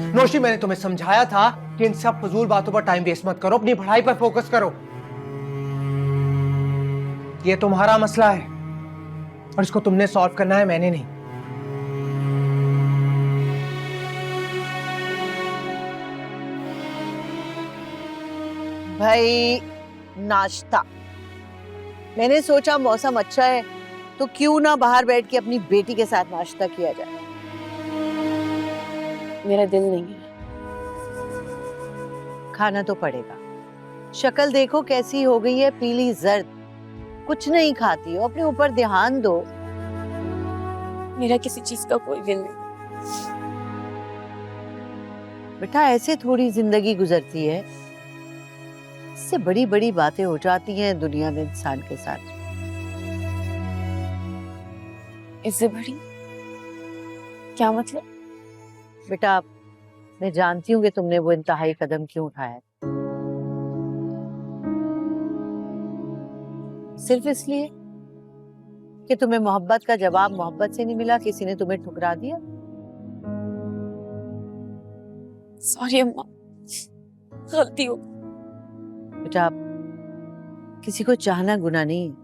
नौशी, मैंने तुम्हें समझाया था कि इन सब फजूल बातों पर टाइम वेस्ट मत करो, अपनी पढ़ाई पर फोकस करो। ये तुम्हारा मसला है और इसको तुमने सॉल्व करना है, मैंने नहीं। भाई नाश्ता, मैंने सोचा मौसम अच्छा है तो क्यों ना बाहर बैठ के अपनी बेटी के साथ नाश्ता किया जाए। मेरा दिल नहीं है। खाना तो पड़ेगा। शक्ल देखो कैसी हो गई है, पीली जर्द, कुछ नहीं खाती हो, अपने ऊपर ध्यान दो। मेरा किसी चीज का कोई दिल नहीं। बेटा ऐसे थोड़ी जिंदगी गुजरती है, इससे बड़ी बड़ी बातें हो जाती हैं दुनिया में इंसान के साथ। इससे बड़ी क्या मतलब? बेटा मैं जानती हूँ कि तुमने वो इंतहाई कदम क्यों उठाया है। सिर्फ इसलिए कि तुम्हें मोहब्बत का जवाब मोहब्बत से नहीं मिला, किसी ने तुम्हें ठुकरा दिया। सॉरी अम्मा, गलती हो। बेटा किसी को चाहना गुनाह नहीं है,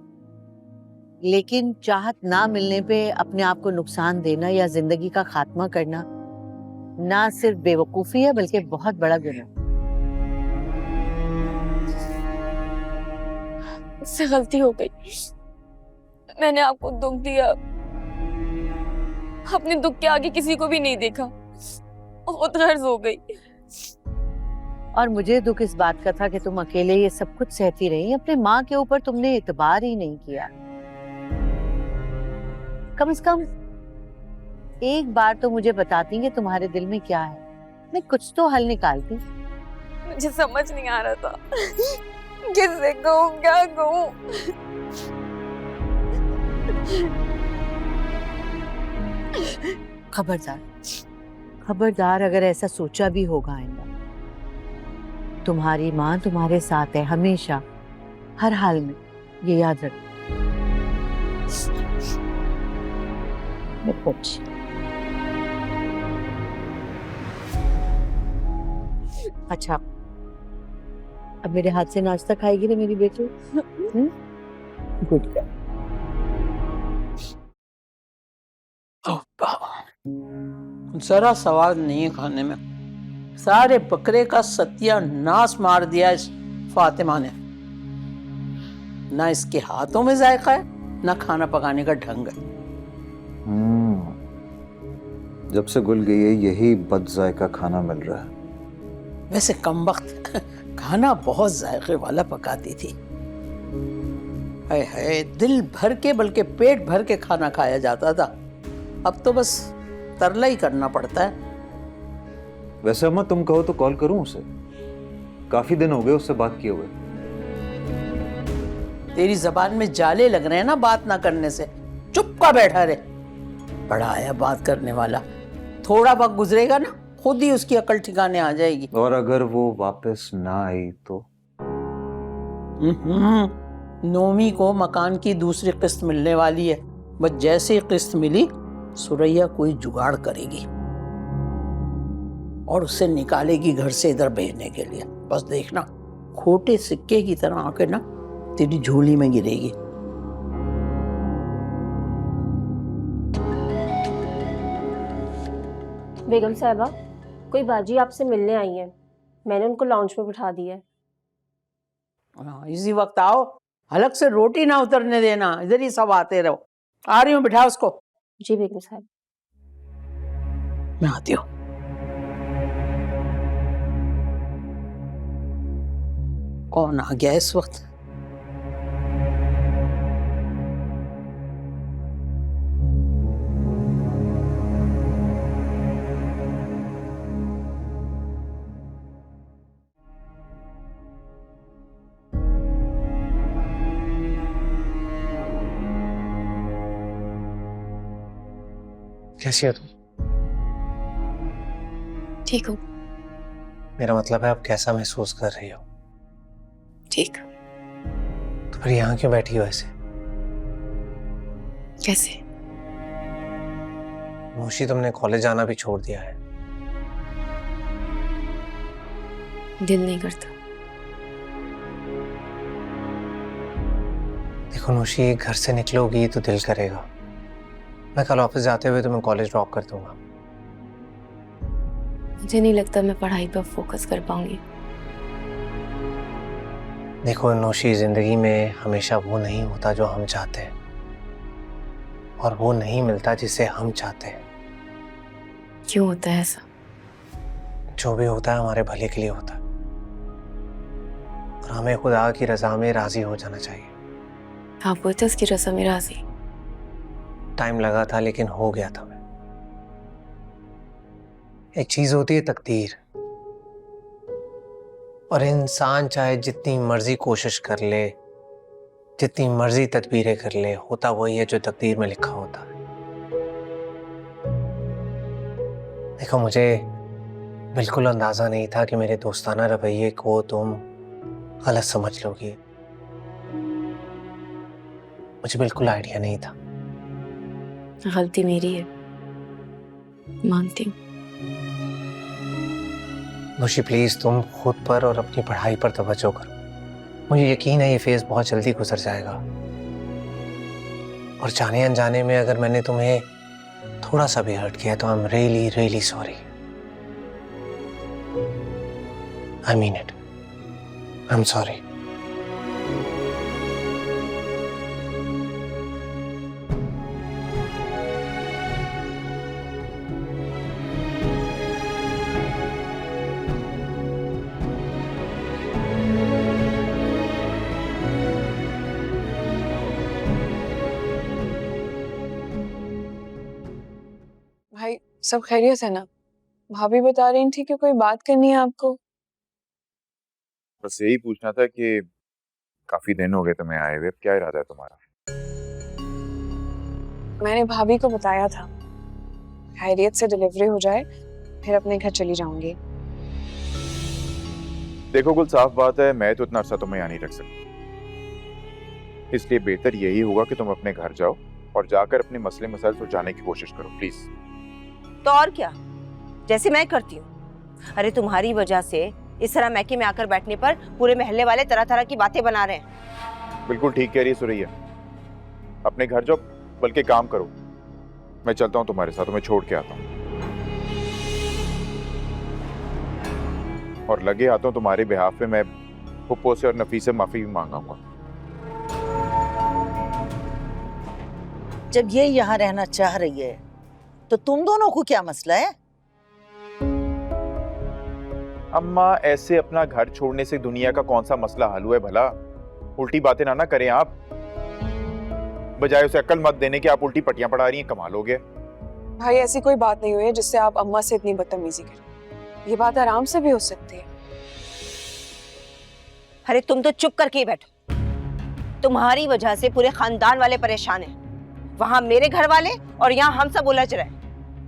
लेकिन चाहत ना मिलने पे अपने आप को नुकसान देना या जिंदगी का खात्मा करना ना सिर्फ बेवकूफी है बल्कि बहुत बड़ा गुनाह। मुझसे गलती हो गई, मैंने आपको दुख दिया। अपने दुख के आगे किसी को भी नहीं देखा, बहुत गर्ज हो गई। और मुझे दुख इस बात का था कि तुम अकेले ये सब कुछ सहती रही, अपने माँ के ऊपर तुमने इतबार ही नहीं किया। कम से कम एक बार तो मुझे बताती कि तुम्हारे दिल में क्या है, मैं कुछ तो हल निकालती। मुझे समझ नहीं आ रहा था किससे कहूँ, क्या कहूँ। खबरदार खबरदार, अगर ऐसा सोचा भी होगा आइंदा, तुम्हारी माँ तुम्हारे साथ है हमेशा, हर हाल में, ये याद रख। कुछ अच्छा, अब मेरे हाथ से नाश्ता खाएगी ना मेरी बेटी? Good girl. जरा स्वाद नहीं है खाने में, सारे बकरे का सत्यानाश मार दिया इस फातिमा ने। ना इसके हाथों में जायका है, ना खाना पकाने का ढंग है। जब से गुल गई है यही बद जायका खाना मिल रहा है। वैसे कमबख्त खाना बहुत जायके वाला पकाती थी। हाय हाय, दिल भर के बल्कि पेट भर के खाना खाया जाता था। अब तो बस तरला ही करना पड़ता है। वैसे अम्मा तुम कहो तो कॉल करूं उसे, काफी दिन हो गए उससे बात किए हुए। तेरी जबान में जाले लग रहे हैं ना बात ना करने से, चुप का बैठा रहे। बड़ा आया बात करने वाला, थोड़ा वक्त गुजरेगा ना खुद ही उसकी अकल ठिकाने आ जाएगी। और अगर वो वापस ना आई तो? नोमी को मकान की दूसरी किस्त मिलने वाली है, बस जैसे ही किस्त मिली सुरैया कोई जुगाड़ करेगी और उसे निकालेगी घर से इधर भेजने के लिए। बस देखना, खोटे सिक्के की तरह आके ना तेरी झोली में गिरेगी। बेगम साहिबा, कोई बाजी आपसे मिलने आई है, मैंने उनको लाउंज में बिठा दिया है। इसी वक्त आओ, हलक से रोटी ना उतरने देना, इधर ही सब आते रहो। आ रही हूँ, बिठा उसको। जी बेगम साहब। मैं आती हूँ। कौन आ गया इस वक्त? कैसी हो तुम? ठीक हूँ। मेरा मतलब है आप कैसा महसूस कर रही हो? ठीक। तो फिर यहाँ क्यों बैठी हो ऐसे? कैसे? मोशी, तुमने कॉलेज जाना भी छोड़ दिया है। दिल नहीं करता। देखो नौशी, घर से निकलोगी तो दिल करेगा। मैं कल ऑफिस जाते हुए तुम्हें कॉलेज ड्रॉप कर दूंगा। मुझे नहीं लगता मैं पढ़ाई पर फोकस कर पाऊंगी। देखो नौशी, जिंदगी में हमेशा वो नहीं होता जो हम चाहते हैं, और वो नहीं मिलता जिसे हम चाहते हैं। क्यों होता है ऐसा? जो भी होता है हमारे भले के लिए होता है, और हमें खुदा की रजा में राजी हो जाना चाहिए। आप हुए थे उसकी रस्म में राजी? टाइम लगा था लेकिन हो गया था मैं। एक चीज होती है तकदीर, और इंसान चाहे जितनी मर्जी कोशिश कर ले, जितनी मर्जी तदबीरें कर ले, होता वही है जो तकदीर में लिखा होता है। देखो मुझे बिल्कुल अंदाजा नहीं था कि मेरे दोस्ताना रवैये को तुम गलत समझ लोगी। मुझे बिल्कुल आइडिया नहीं था। गलती मेरी है, मानती हूँ। नौशी प्लीज तुम खुद पर और अपनी पढ़ाई पर तवज्जो करो। मुझे यकीन है ये फेज बहुत जल्दी गुजर जाएगा, और जाने अनजाने में अगर मैंने तुम्हें थोड़ा सा भी हर्ट किया तो I am really really sorry. I mean it, I am sorry. भाई सब खैरियत है ना? भाभी बता रही थी कि कोई बात करनी है आपको। बस यही पूछना था कि काफी दिन हो गए तुम्हें आए हुए, क्या इरादा है तुम्हारा? मैंने भाभी को बताया था खैरियत से डिलीवरी हो जाए फिर अपने घर चली जाऊंगी। देखो गुल, साफ बात है मैं तो इतना अर्सा तुम्हें यहाँ नहीं रख सकता, इसलिए बेहतर यही होगा कि तुम अपने घर जाओ और जाकर अपने मसले मसाइल सुलझाने की कोशिश करो प्लीज। तो और क्या, जैसे मैं करती हूँ। अरे तुम्हारी वजह से इस तरह मैके में आकर बैठने पर पूरे मोहल्ले वाले तरह तरह की बातें बना रहे हैं। बिल्कुल ठीक कह रही है सुरैया, अपने घर जाओ, बल्कि काम करो। मैं चलता हूँ तुम्हारे साथ, तुम्हें छोड़ के आता हूँ, और लगे आता हूँ तुम्हारे बिहाफ पे मैं पुप्पो से और नफी से माफी भी मांगाऊंगा। जब ये यहाँ रहना चाह रही है तो तुम दोनों को क्या मसला है? अम्मा, ऐसे अपना घर छोड़ने से दुनिया का कौन सा मसला हल हुआ है भला? उल्टी बातें ना करें आप, बजाय उसे अक्ल मत देने के आप उल्टी पट्टियां पढ़ा रही हैं। कमाल हो गया। भाई ऐसी कोई बात नहीं हुई है जिससे आप अम्मा से इतनी बदतमीजी करें। ये बात आराम से भी हो सकती है। अरे तुम तो चुप करके ही बैठो। तुम्हारी वजह से पूरे खानदान वाले परेशान हैं। वहां मेरे घर वाले और यहाँ हम सब उलझ रहे हैं,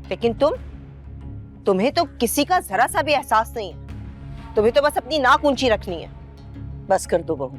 लेकिन तुम्हें तो किसी का जरा सा भी एहसास नहीं है। तुम्हें तो बस अपनी नाक ऊंची रखनी है। बस कर दो बहू,